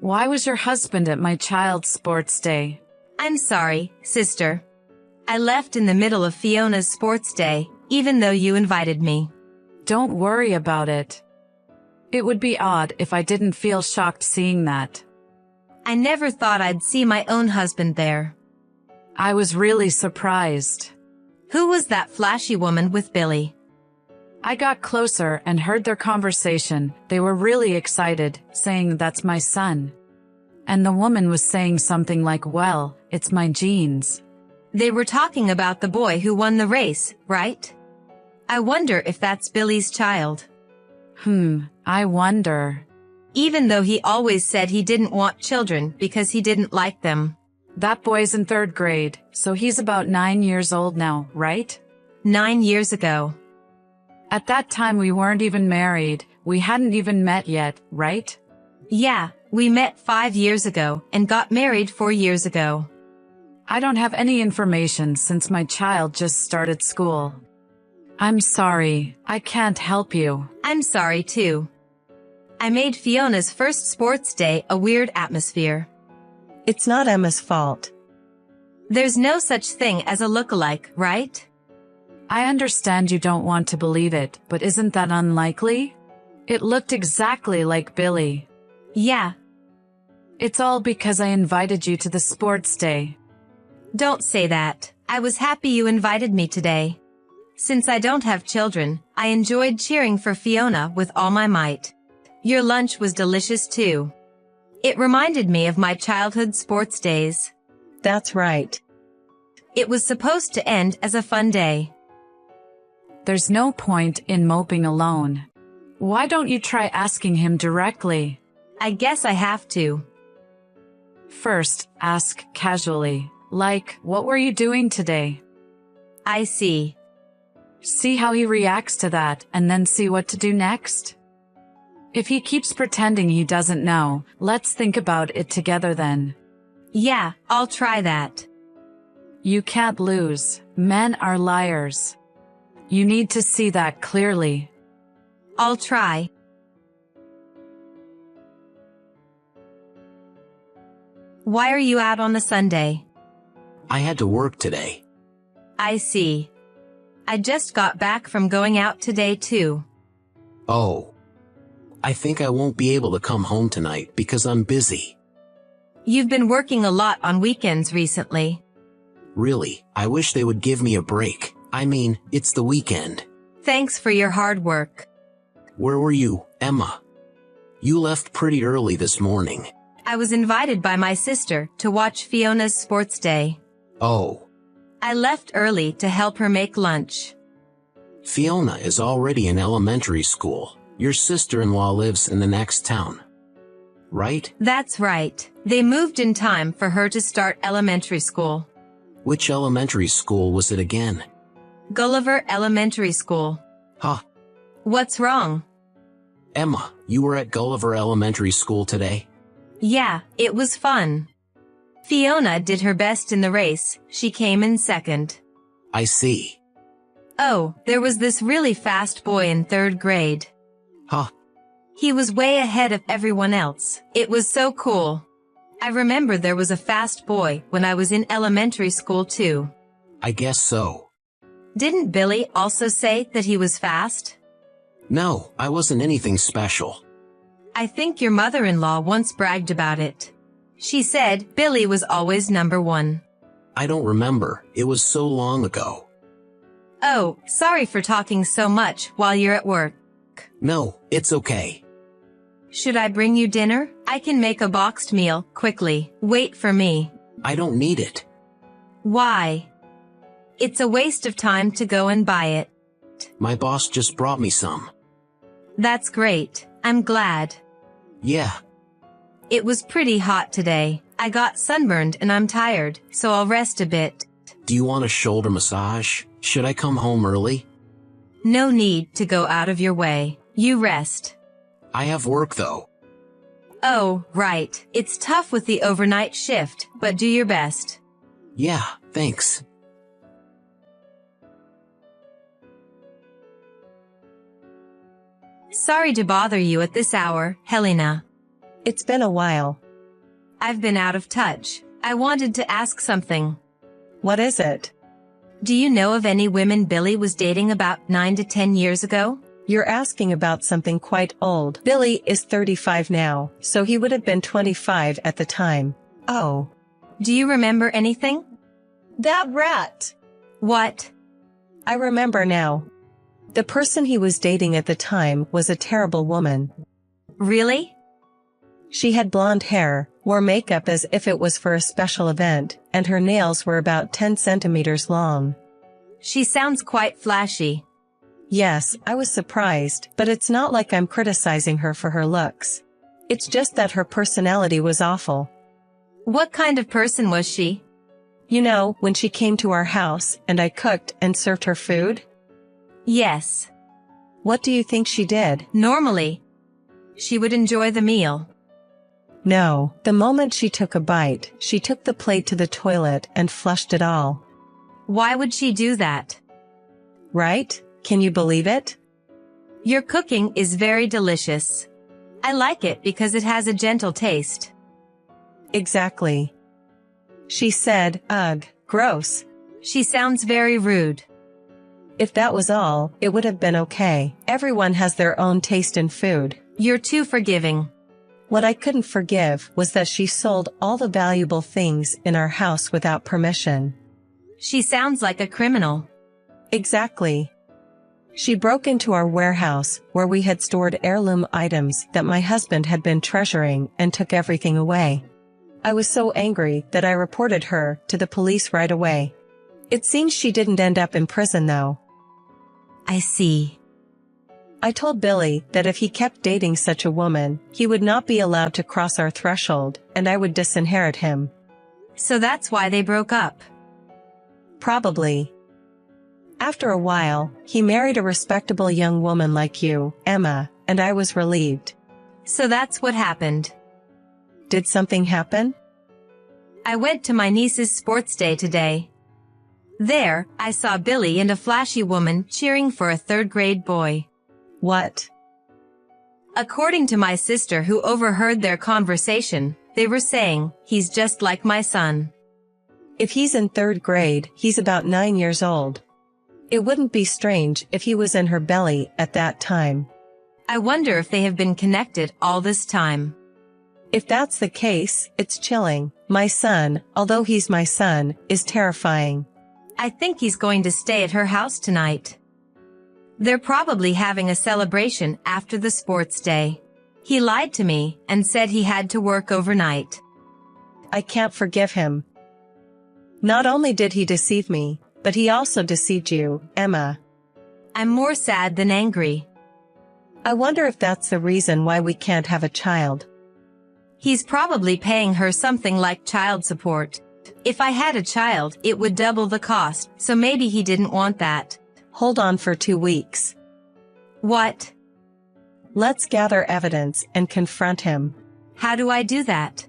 Why was your husband at my child's sports day? I'm sorry, sister. I left in the middle of Fiona's sports day, even though you invited me. Don't worry about it. It would be odd if I didn't feel shocked seeing that. I never thought I'd see my own husband there. I was really surprised. Who was that flashy woman with Billy? I got closer and heard their conversation. They were really excited, saying that's my son. And the woman was saying something like, well, it's my genes. They were talking about the boy who won the race, right? I wonder if that's Billy's child. I wonder. Even though he always said he didn't want children because he didn't like them. That boy's in 3rd grade, so he's about 9 years old now, right? 9 years ago. At that time we weren't even married. We hadn't even met yet, right? Yeah, we met 5 years ago and got married 4 years ago. I don't have any information since my child just started school. I'm sorry, I can't help you. I'm sorry too. I made Fiona's first sports day a weird atmosphere. It's not Emma's fault. There's no such thing as a lookalike, right? I understand you don't want to believe it, but isn't that unlikely? It looked exactly like Billy. Yeah. It's all because I invited you to the sports day. Don't say that. I was happy you invited me today. Since I don't have children, I enjoyed cheering for Fiona with all my might. Your lunch was delicious too. It reminded me of my childhood sports days. That's right. It was supposed to end as a fun day. There's no point in moping alone. Why don't you try asking him directly? I guess I have to. First, ask casually, like, what were you doing today? I see. See how he reacts to that, and then see what to do next? If he keeps pretending he doesn't know, let's think about it together then. Yeah, I'll try that. You can't lose. Men are liars. You need to see that clearly. I'll try. Why are you out on a Sunday? I had to work today. I see. I just got back from going out today too. Oh. I think I won't be able to come home tonight because I'm busy. You've been working a lot on weekends recently. Really, I wish they would give me a break. I mean, it's the weekend. Thanks for your hard work. Where were you, Emma? You left pretty early this morning. I was invited by my sister to watch Fiona's sports day. Oh. I left early to help her make lunch. Fiona is already in elementary school. Your sister-in-law lives in the next town. Right? That's right. They moved in time for her to start elementary school. Which elementary school was it again? Gulliver Elementary School. Huh. What's wrong? Emma, you were at Gulliver Elementary School today? Yeah, it was fun. Fiona did her best in the race. She came in second. I see. Oh, there was this really fast boy in 3rd grade. Huh. He was way ahead of everyone else. It was so cool. I remember there was a fast boy when I was in elementary school too. I guess so. Didn't Billy also say that he was fast? No, I wasn't anything special. I think your mother-in-law once bragged about it. She said Billy was always number 1. I don't remember. It was so long ago. Oh, sorry for talking so much while you're at work. No, it's okay. Should I bring you dinner? I can make a boxed meal quickly. Wait for me. I don't need it. Why? It's a waste of time to go and buy it. My boss just brought me some. That's great. I'm glad. Yeah. It was pretty hot today. I got sunburned and I'm tired, so I'll rest a bit. Do you want a shoulder massage? Should I come home early? No need to go out of your way. You rest. I have work though. Oh, right. It's tough with the overnight shift, but do your best. Yeah, thanks. Sorry to bother you at this hour, Helena. It's been a while. I've been out of touch. I wanted to ask something. What is it? Do you know of any women Billy was dating about 9 to 10 years ago? You're asking about something quite old. Billy is 35 now, so he would have been 25 at the time. Oh. Do you remember anything? That rat! What? I remember now. The person he was dating at the time was a terrible woman. Really? She had blonde hair, wore makeup as if it was for a special event, and her nails were about 10 centimeters long. She sounds quite flashy. Yes, I was surprised, but it's not like I'm criticizing her for her looks. It's just that her personality was awful. What kind of person was she? You know, when she came to our house, and I cooked and served her food? Yes. What do you think she did? Normally, she would enjoy the meal. No, the moment she took a bite, she took the plate to the toilet and flushed it all. Why would she do that? Right? Can you believe it? Your cooking is very delicious. I like it because it has a gentle taste. Exactly. She said, ugh, gross. She sounds very rude. If that was all, it would have been okay. Everyone has their own taste in food. You're too forgiving. What I couldn't forgive was that she sold all the valuable things in our house without permission. She sounds like a criminal. Exactly. She broke into our warehouse, where we had stored heirloom items that my husband had been treasuring, and took everything away. I was so angry that I reported her to the police right away. It seems she didn't end up in prison though. I see. I told Billy that if he kept dating such a woman, he would not be allowed to cross our threshold, and I would disinherit him. So that's why they broke up. Probably. After a while, he married a respectable young woman like you, Emma, and I was relieved. So that's what happened. Did something happen? I went to my niece's sports day today. There, I saw Billy and a flashy woman cheering for a third-grade boy. What? According to my sister who overheard their conversation, they were saying, he's just like my son. If he's in third grade, he's about 9 years old. It wouldn't be strange if he was in her belly at that time. I wonder if they have been connected all this time. If that's the case, it's chilling. My son, although he's my son, is terrifying. I think he's going to stay at her house tonight. They're probably having a celebration after the sports day. He lied to me and said he had to work overnight. I can't forgive him. Not only did he deceive me, but he also deceived you, Emma. I'm more sad than angry. I wonder if that's the reason why we can't have a child. He's probably paying her something like child support. If I had a child, it would double the cost, so maybe he didn't want that. Hold on for 2 weeks. What? Let's gather evidence and confront him. How do I do that?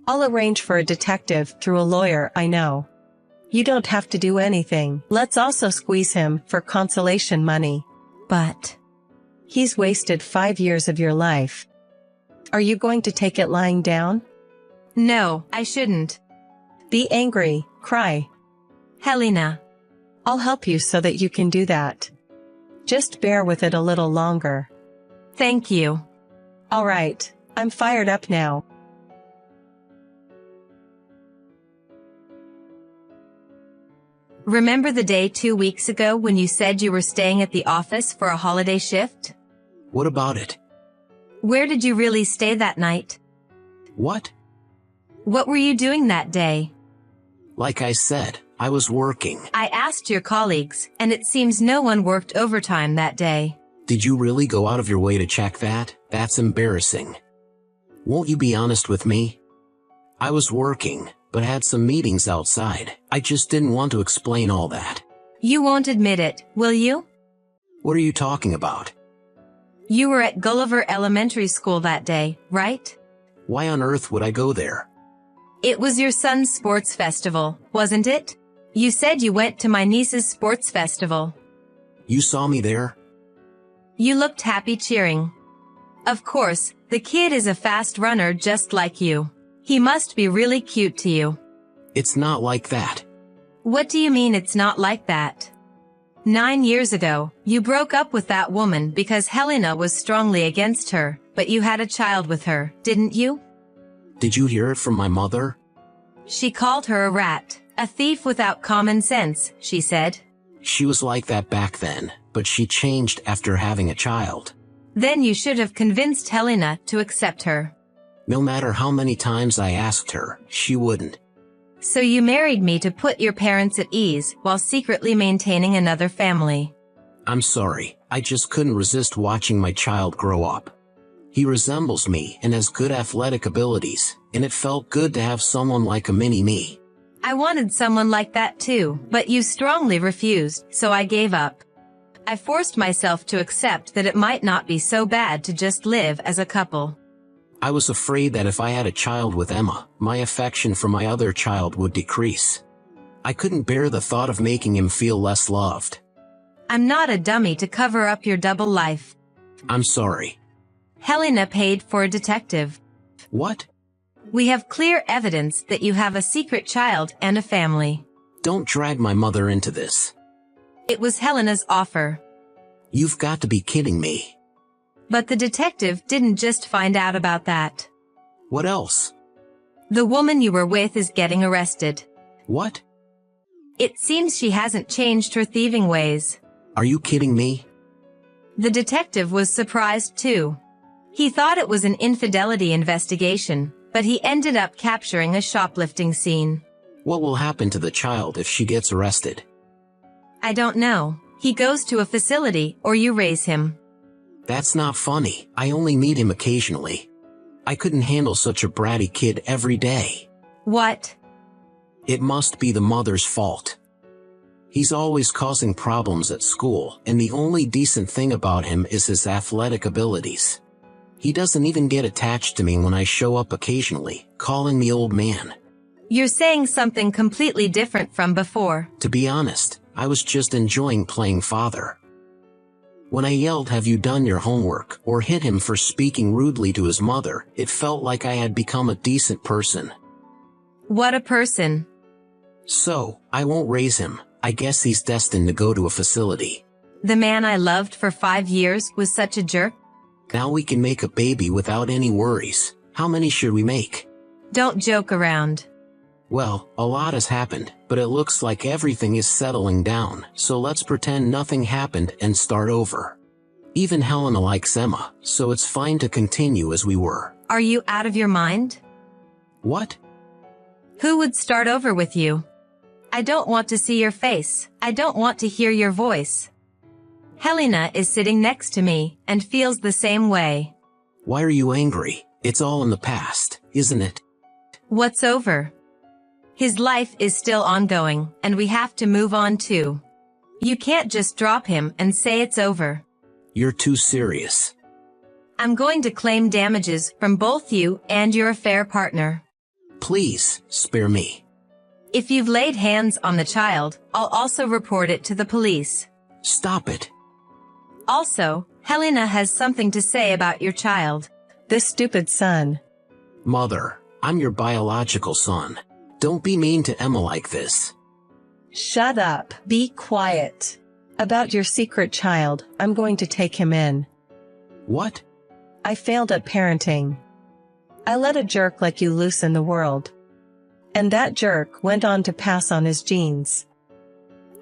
I'll arrange for a detective through a lawyer I know. You don't have to do anything. Let's also squeeze him for consolation money. But he's wasted 5 years of your life. Are you going to take it lying down? No, I shouldn't. Be angry, cry. Helena. I'll help you so that you can do that. Just bear with it a little longer. Thank you. All right, I'm fired up now. Remember the day 2 weeks ago when you said you were staying at the office for a holiday shift? What about it? Where did you really stay that night? What? What were you doing that day? Like I said, I was working. I asked your colleagues, and it seems no one worked overtime that day. Did you really go out of your way to check that? That's embarrassing. Won't you be honest with me? I was working, but had some meetings outside. I just didn't want to explain all that. You won't admit it, will you? What are you talking about? You were at Gulliver Elementary School that day, right? Why on earth would I go there? It was your son's sports festival, wasn't it? You said you went to my niece's sports festival. You saw me there? You looked happy cheering. Of course, the kid is a fast runner just like you. He must be really cute to you. It's not like that. What do you mean it's not like that? 9 years ago, you broke up with that woman because Helena was strongly against her, but you had a child with her, didn't you? Did you hear it from my mother? She called her a rat, a thief without common sense, she said. She was like that back then, but she changed after having a child. Then you should have convinced Helena to accept her. No matter how many times I asked her, she wouldn't. So you married me to put your parents at ease while secretly maintaining another family. I'm sorry, I just couldn't resist watching my child grow up. He resembles me and has good athletic abilities, and it felt good to have someone like a mini-me. I wanted someone like that too, but you strongly refused, so I gave up. I forced myself to accept that it might not be so bad to just live as a couple. I was afraid that if I had a child with Emma, my affection for my other child would decrease. I couldn't bear the thought of making him feel less loved. I'm not a dummy to cover up your double life. I'm sorry. Helena paid for a detective. What? We have clear evidence that you have a secret child and a family. Don't drag my mother into this. It was Helena's offer. You've got to be kidding me. But the detective didn't just find out about that. What else? The woman you were with is getting arrested. What? It seems she hasn't changed her thieving ways. Are you kidding me? The detective was surprised too. He thought it was an infidelity investigation, but he ended up capturing a shoplifting scene. What will happen to the child if she gets arrested? I don't know. He goes to a facility or you raise him. That's not funny. I only meet him occasionally. I couldn't handle such a bratty kid every day. What? It must be the mother's fault. He's always causing problems at school, and the only decent thing about him is his athletic abilities. He doesn't even get attached to me when I show up occasionally, calling me old man. You're saying something completely different from before. To be honest, I was just enjoying playing father. When I yelled, "Have you done your homework?" or hit him for speaking rudely to his mother, it felt like I had become a decent person. What a person. So, I won't raise him. I guess he's destined to go to a facility. The man I loved for 5 years was such a jerk. Now we can make a baby without any worries. How many should we make? Don't joke around. Well, a lot has happened, but it looks like everything is settling down, so let's pretend nothing happened and start over. Even Helena likes Emma, so it's fine to continue as we were. Are you out of your mind? What? Who would start over with you? I don't want to see your face. I don't want to hear your voice. Helena is sitting next to me and feels the same way. Why are you angry? It's all in the past, isn't it? What's over? His life is still ongoing, and we have to move on too. You can't just drop him and say it's over. You're too serious. I'm going to claim damages from both you and your affair partner. Please, spare me. If you've laid hands on the child, I'll also report it to the police. Stop it. Also, Helena has something to say about your child. This stupid son. Mother, I'm your biological son. Don't be mean to Emma like this. Shut up. Be quiet. About your secret child, I'm going to take him in. What? I failed at parenting. I let a jerk like you loose in the world. And that jerk went on to pass on his genes.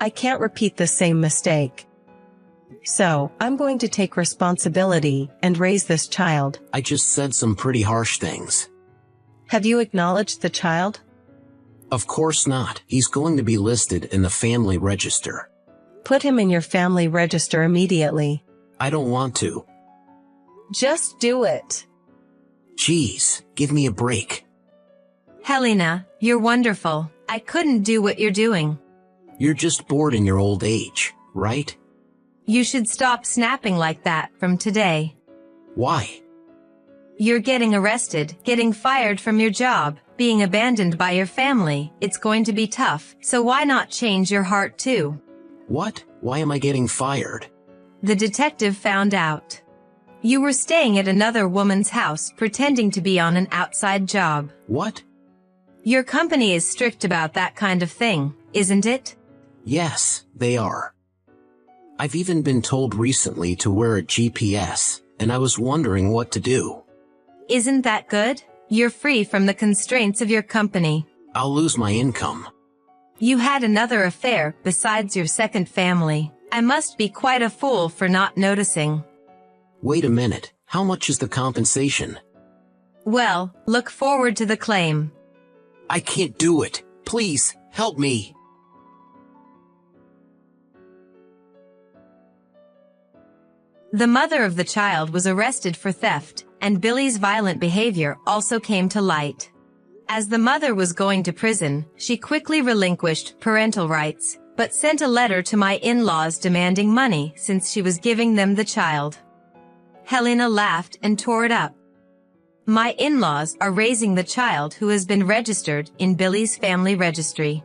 I can't repeat the same mistake. So, I'm going to take responsibility and raise this child. I just said some pretty harsh things. Have you acknowledged the child? Of course not. He's going to be listed in the family register. Put him in your family register immediately. I don't want to. Just do it. Jeez, give me a break. Helena, you're wonderful. I couldn't do what you're doing. You're just bored in your old age, right? You should stop snapping like that from today. Why? You're getting arrested, getting fired from your job, being abandoned by your family. It's going to be tough, so why not change your heart too? What? Why am I getting fired? The detective found out. You were staying at another woman's house pretending to be on an outside job. What? Your company is strict about that kind of thing, isn't it? Yes, they are. I've even been told recently to wear a GPS, and I was wondering what to do. Isn't that good? You're free from the constraints of your company. I'll lose my income. You had another affair besides your second family. I must be quite a fool for not noticing. Wait a minute, how much is the compensation? Well, look forward to the claim. I can't do it. Please, help me. The mother of the child was arrested for theft, and Billy's violent behavior also came to light. As the mother was going to prison, she quickly relinquished parental rights, but sent a letter to my in-laws demanding money since she was giving them the child. Helena laughed and tore it up. My in-laws are raising the child who has been registered in Billy's family registry.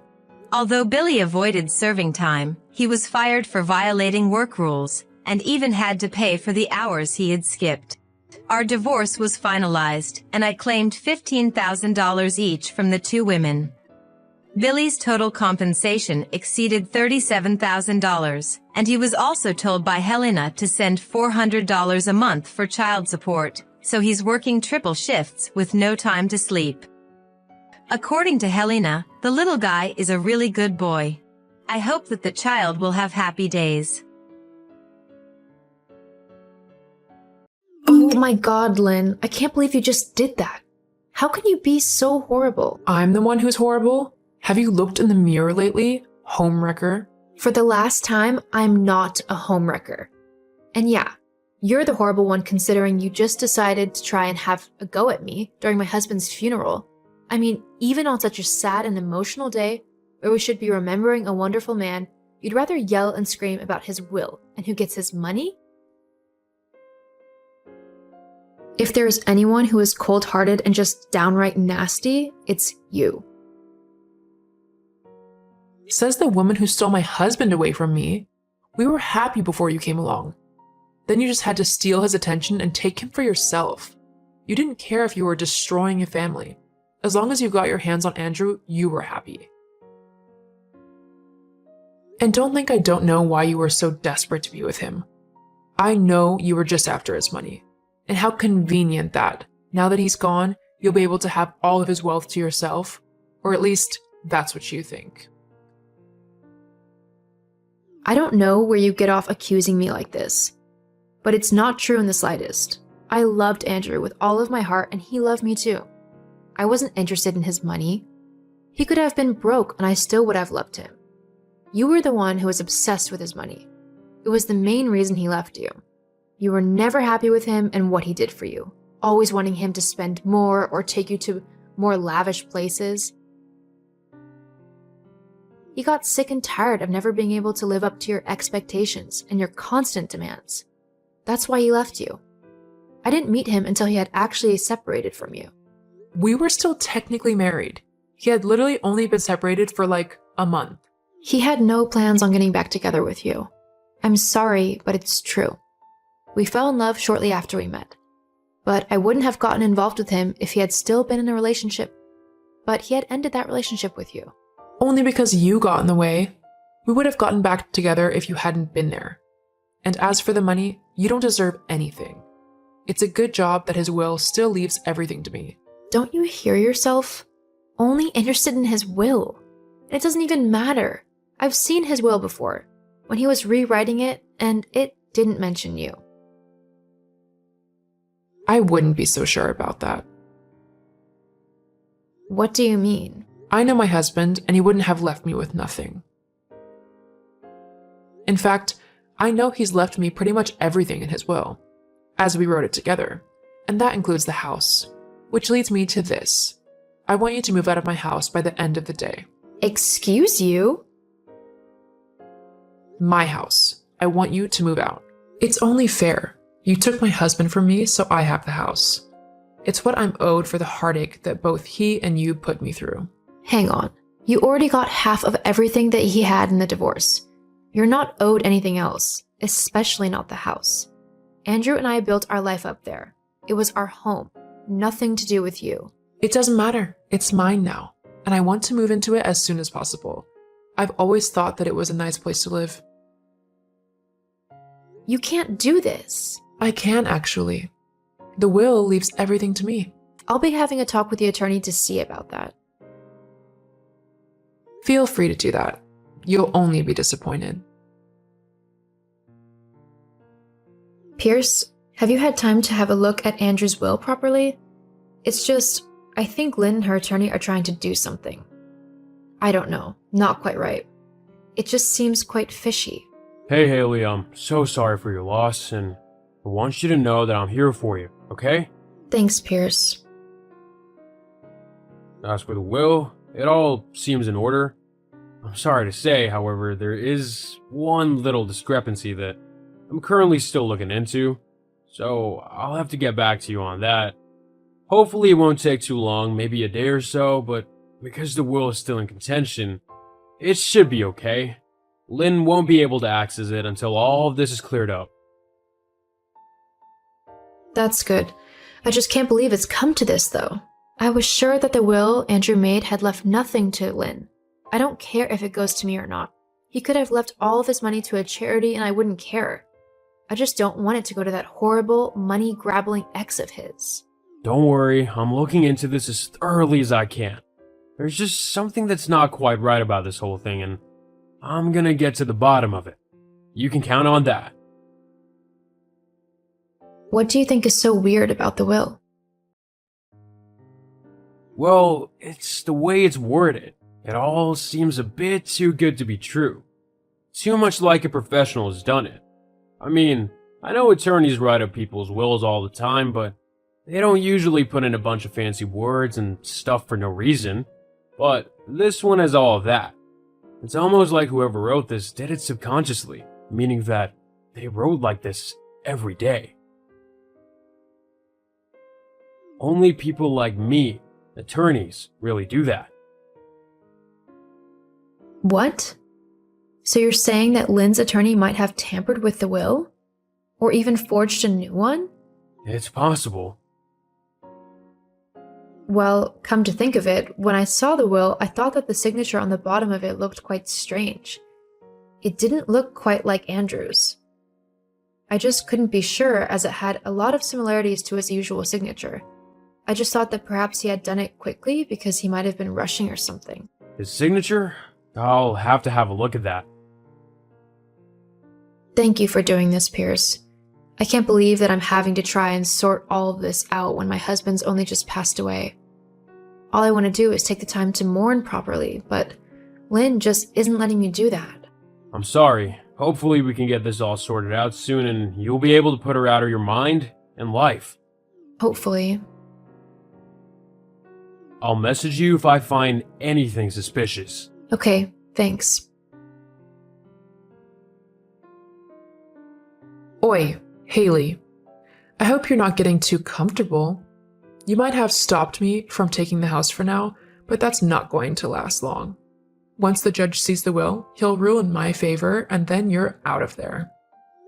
Although Billy avoided serving time, he was fired for violating work rules, and even had to pay for the hours he had skipped. Our divorce was finalized, and I claimed $15,000 each from the two women. Billy's total compensation exceeded $37,000, and he was also told by Helena to send $400 a month for child support, so he's working triple shifts with no time to sleep. According to Helena, the little guy is a really good boy. I hope that the child will have happy days. Oh my god, Lynn, I can't believe you just did that. How can you be so horrible? I'm the one who's horrible? Have you looked in the mirror lately, homewrecker? For the last time, I'm not a homewrecker. And yeah, you're the horrible one considering you just decided to try and have a go at me during my husband's funeral. I mean, even on such a sad and emotional day, where we should be remembering a wonderful man, you'd rather yell and scream about his will and who gets his money? If there's anyone who is cold-hearted and just downright nasty, it's you. Says the woman who stole my husband away from me. We were happy before you came along. Then you just had to steal his attention and take him for yourself. You didn't care if you were destroying a family. As long as you got your hands on Andrew, you were happy. And don't think I don't know why you were so desperate to be with him. I know you were just after his money. And how convenient that, now that he's gone, you'll be able to have all of his wealth to yourself. Or at least, that's what you think. I don't know where you get off accusing me like this, but it's not true in the slightest. I loved Andrew with all of my heart and he loved me too. I wasn't interested in his money. He could have been broke and I still would have loved him. You were the one who was obsessed with his money. It was the main reason he left you. You were never happy with him and what he did for you, always wanting him to spend more or take you to more lavish places. He got sick and tired of never being able to live up to your expectations and your constant demands. That's why he left you. I didn't meet him until he had actually separated from you. We were still technically married. He had literally only been separated for like a month. He had no plans on getting back together with you. I'm sorry, but it's true. We fell in love shortly after we met. But I wouldn't have gotten involved with him if he had still been in a relationship. But he had ended that relationship with you. Only because you got in the way. We would have gotten back together if you hadn't been there. And as for the money, you don't deserve anything. It's a good job that his will still leaves everything to me. Don't you hear yourself? Only interested in his will. It doesn't even matter. I've seen his will before, when he was rewriting it, and it didn't mention you. I wouldn't be so sure about that. What do you mean? I know my husband, and he wouldn't have left me with nothing. In fact, I know he's left me pretty much everything in his will, as we wrote it together, and that includes the house, which leads me to this. I want you to move out of my house by the end of the day. Excuse you? My house. I want you to move out. It's only fair. You took my husband from me, so I have the house. It's what I'm owed for the heartache that both he and you put me through. Hang on. You already got half of everything that he had in the divorce. You're not owed anything else, especially not the house. Andrew and I built our life up there. It was our home. Nothing to do with you. It doesn't matter. It's mine now, and I want to move into it as soon as possible. I've always thought that it was a nice place to live. You can't do this. I can, actually. The will leaves everything to me. I'll be having a talk with the attorney to see about that. Feel free to do that. You'll only be disappointed. Pierce, have you had time to have a look at Andrew's will properly? It's just, I think Lynn and her attorney are trying to do something. I don't know, not quite right. It just seems quite fishy. Hey Haley, I'm so sorry for your loss, and I want you to know that I'm here for you, okay? Thanks, Pierce. As for the will, it all seems in order. I'm sorry to say, however, there is one little discrepancy that I'm currently still looking into, so I'll have to get back to you on that. Hopefully it won't take too long, maybe a day or so, but because the will is still in contention, it should be okay. Lynn won't be able to access it until all of this is cleared up. That's good. I just can't believe it's come to this, though. I was sure that the will Andrew made had left nothing to Lynn. I don't care if it goes to me or not. He could have left all of his money to a charity and I wouldn't care. I just don't want it to go to that horrible, money-grabbling ex of his. Don't worry, I'm looking into this as thoroughly as I can. There's just something that's not quite right about this whole thing, and I'm gonna get to the bottom of it. You can count on that. What do you think is so weird about the will? Well, it's the way it's worded. It all seems a bit too good to be true. Too much like a professional has done it. I mean, I know attorneys write up people's wills all the time, but they don't usually put in a bunch of fancy words and stuff for no reason. But this one has all of that. It's almost like whoever wrote this did it subconsciously, meaning that they wrote like this every day. Only people like me, attorneys, really do that. What? So you're saying that Lynn's attorney might have tampered with the will? Or even forged a new one? It's possible. Well, come to think of it, when I saw the will, I thought that the signature on the bottom of it looked quite strange. It didn't look quite like Andrew's. I just couldn't be sure as it had a lot of similarities to his usual signature. I just thought that perhaps he had done it quickly because he might have been rushing or something. His signature? I'll have to have a look at that. Thank you for doing this, Pierce. I can't believe that I'm having to try and sort all of this out when my husband's only just passed away. All I want to do is take the time to mourn properly, but Lynn just isn't letting me do that. I'm sorry. Hopefully we can get this all sorted out soon and you'll be able to put her out of your mind and life. Hopefully. I'll message you if I find anything suspicious. Okay, thanks. Oi, Haley. I hope you're not getting too comfortable. You might have stopped me from taking the house for now, but that's not going to last long. Once the judge sees the will, he'll rule in my favor, and then you're out of there.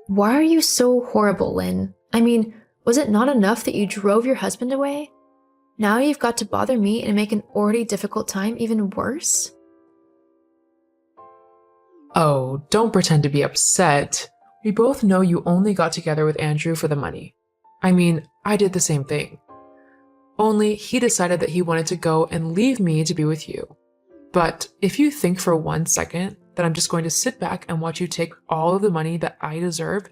Why are you so horrible, Lynn? I mean, was it not enough that you drove your husband away? Now you've got to bother me and make an already difficult time even worse? Oh, don't pretend to be upset. We both know you only got together with Andrew for the money. I mean, I did the same thing. Only he decided that he wanted to go and leave me to be with you. But if you think for 1 second that I'm just going to sit back and watch you take all of the money that I deserve,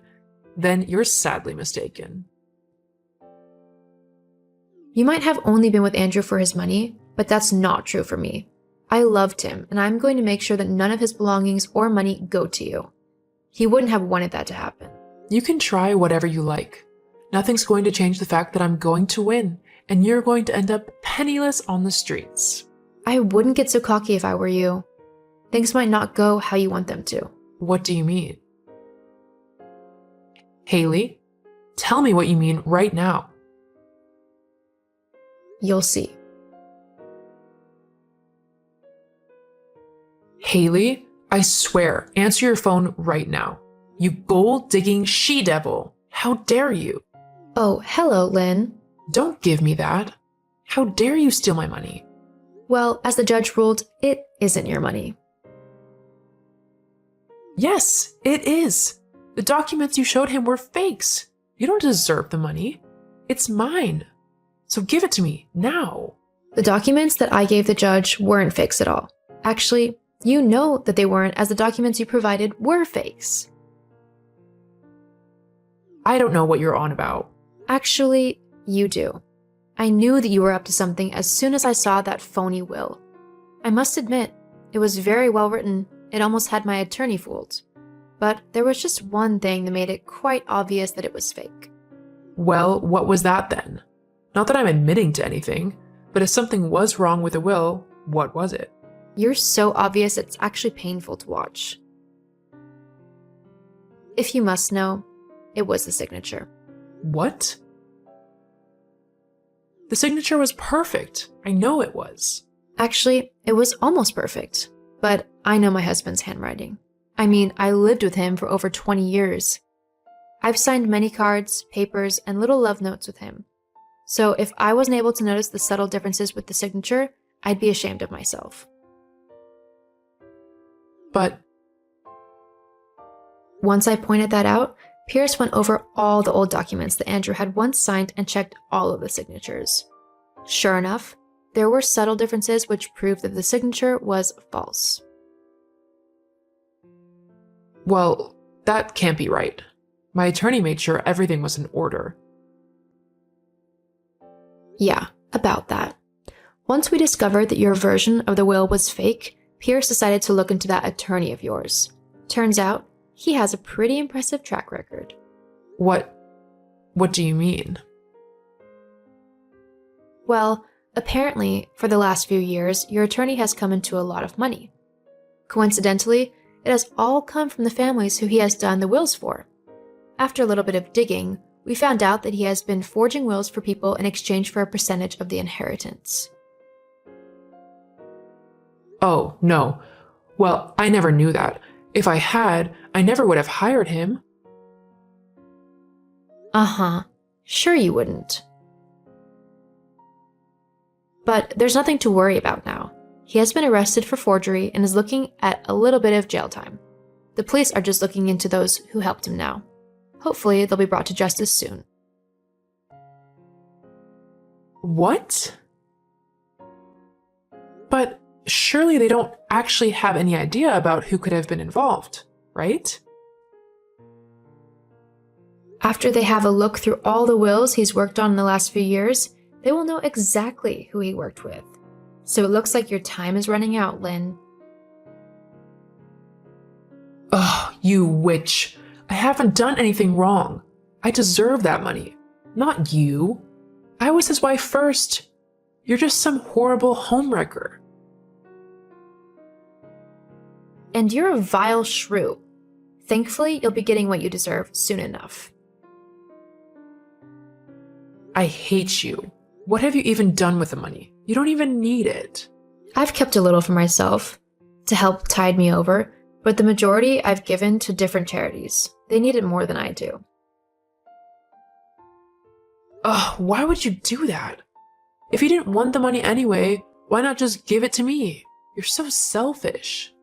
then you're sadly mistaken. You might have only been with Andrew for his money, but that's not true for me. I loved him, and I'm going to make sure that none of his belongings or money go to you. He wouldn't have wanted that to happen. You can try whatever you like. Nothing's going to change the fact that I'm going to win, and you're going to end up penniless on the streets. I wouldn't get so cocky if I were you. Things might not go how you want them to. What do you mean? Haley, tell me what you mean right now. You'll see. Haley, I swear, answer your phone right now. You gold-digging she-devil. How dare you? Oh, hello, Lynn. Don't give me that. How dare you steal my money? Well, as the judge ruled, it isn't your money. Yes, it is. The documents you showed him were fakes. You don't deserve the money. It's mine. So give it to me, now. The documents that I gave the judge weren't fakes at all. Actually, you know that they weren't, as the documents you provided were fakes. I don't know what you're on about. Actually, you do. I knew that you were up to something as soon as I saw that phony will. I must admit, it was very well written. It almost had my attorney fooled. But there was just one thing that made it quite obvious that it was fake. Well, what was that then? Not that I'm admitting to anything, but if something was wrong with the will, what was it? You're so obvious it's actually painful to watch. If you must know, it was the signature. What? The signature was perfect. I know it was. Actually, it was almost perfect. But I know my husband's handwriting. I mean, I lived with him for over 20 years. I've signed many cards, papers, and little love notes with him. So if I wasn't able to notice the subtle differences with the signature, I'd be ashamed of myself. But once I pointed that out, Pierce went over all the old documents that Andrew had once signed and checked all of the signatures. Sure enough, there were subtle differences which proved that the signature was false. well, that can't be right. My attorney made sure everything was in order. Yeah, about that. Once we discovered that your version of the will was fake, Pierce decided to look into that attorney of yours. Turns out, he has a pretty impressive track record. What do you mean? Well, apparently, for the last few years, your attorney has come into a lot of money. Coincidentally, it has all come from the families who he has done the wills for. After a little bit of digging, we found out that he has been forging wills for people in exchange for a percentage of the inheritance. Oh, no. Well, I never knew that. If I had, I never would have hired him. Uh-huh. Sure you wouldn't. But there's nothing to worry about now. He has been arrested for forgery and is looking at a little bit of jail time. The police are just looking into those who helped him now. Hopefully, they'll be brought to justice soon. What? But surely they don't actually have any idea about who could have been involved, right? After they have a look through all the wills he's worked on in the last few years, they will know exactly who he worked with. So it looks like your time is running out, Lynn. Ugh, you witch. I haven't done anything wrong. I deserve that money. Not you. I was his wife first. You're just some horrible homewrecker. And you're a vile shrew. Thankfully, you'll be getting what you deserve soon enough. I hate you. What have you even done with the money? You don't even need it. I've kept a little for myself to help tide me over, but the majority I've given to different charities. They need it more than I do. Ugh, why would you do that? If you didn't want the money anyway, why not just give it to me? You're so selfish.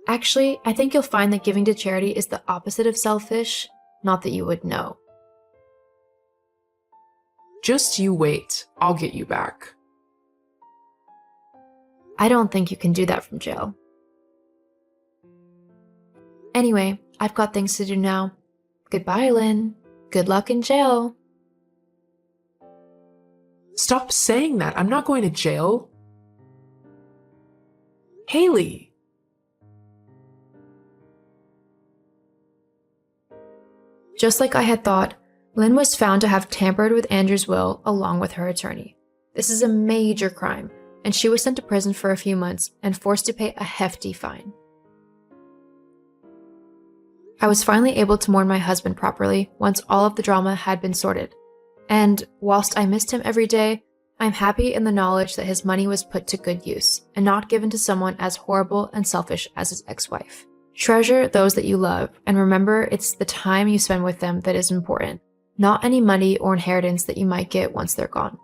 Actually, I think you'll find that giving to charity is the opposite of selfish, not that you would know. Just you wait. I'll get you back. I don't think you can do that from jail. Anyway, I've got things to do now. Goodbye, Lynn. Good luck in jail. Stop saying that. I'm not going to jail. Haley. Just like I had thought, Lynn was found to have tampered with Andrew's will along with her attorney. This is a major crime, and she was sent to prison for a few months and forced to pay a hefty fine. I was finally able to mourn my husband properly once all of the drama had been sorted. And whilst I missed him every day, I'm happy in the knowledge that his money was put to good use and not given to someone as horrible and selfish as his ex-wife. Treasure those that you love, and remember it's the time you spend with them that is important, not any money or inheritance that you might get once they're gone.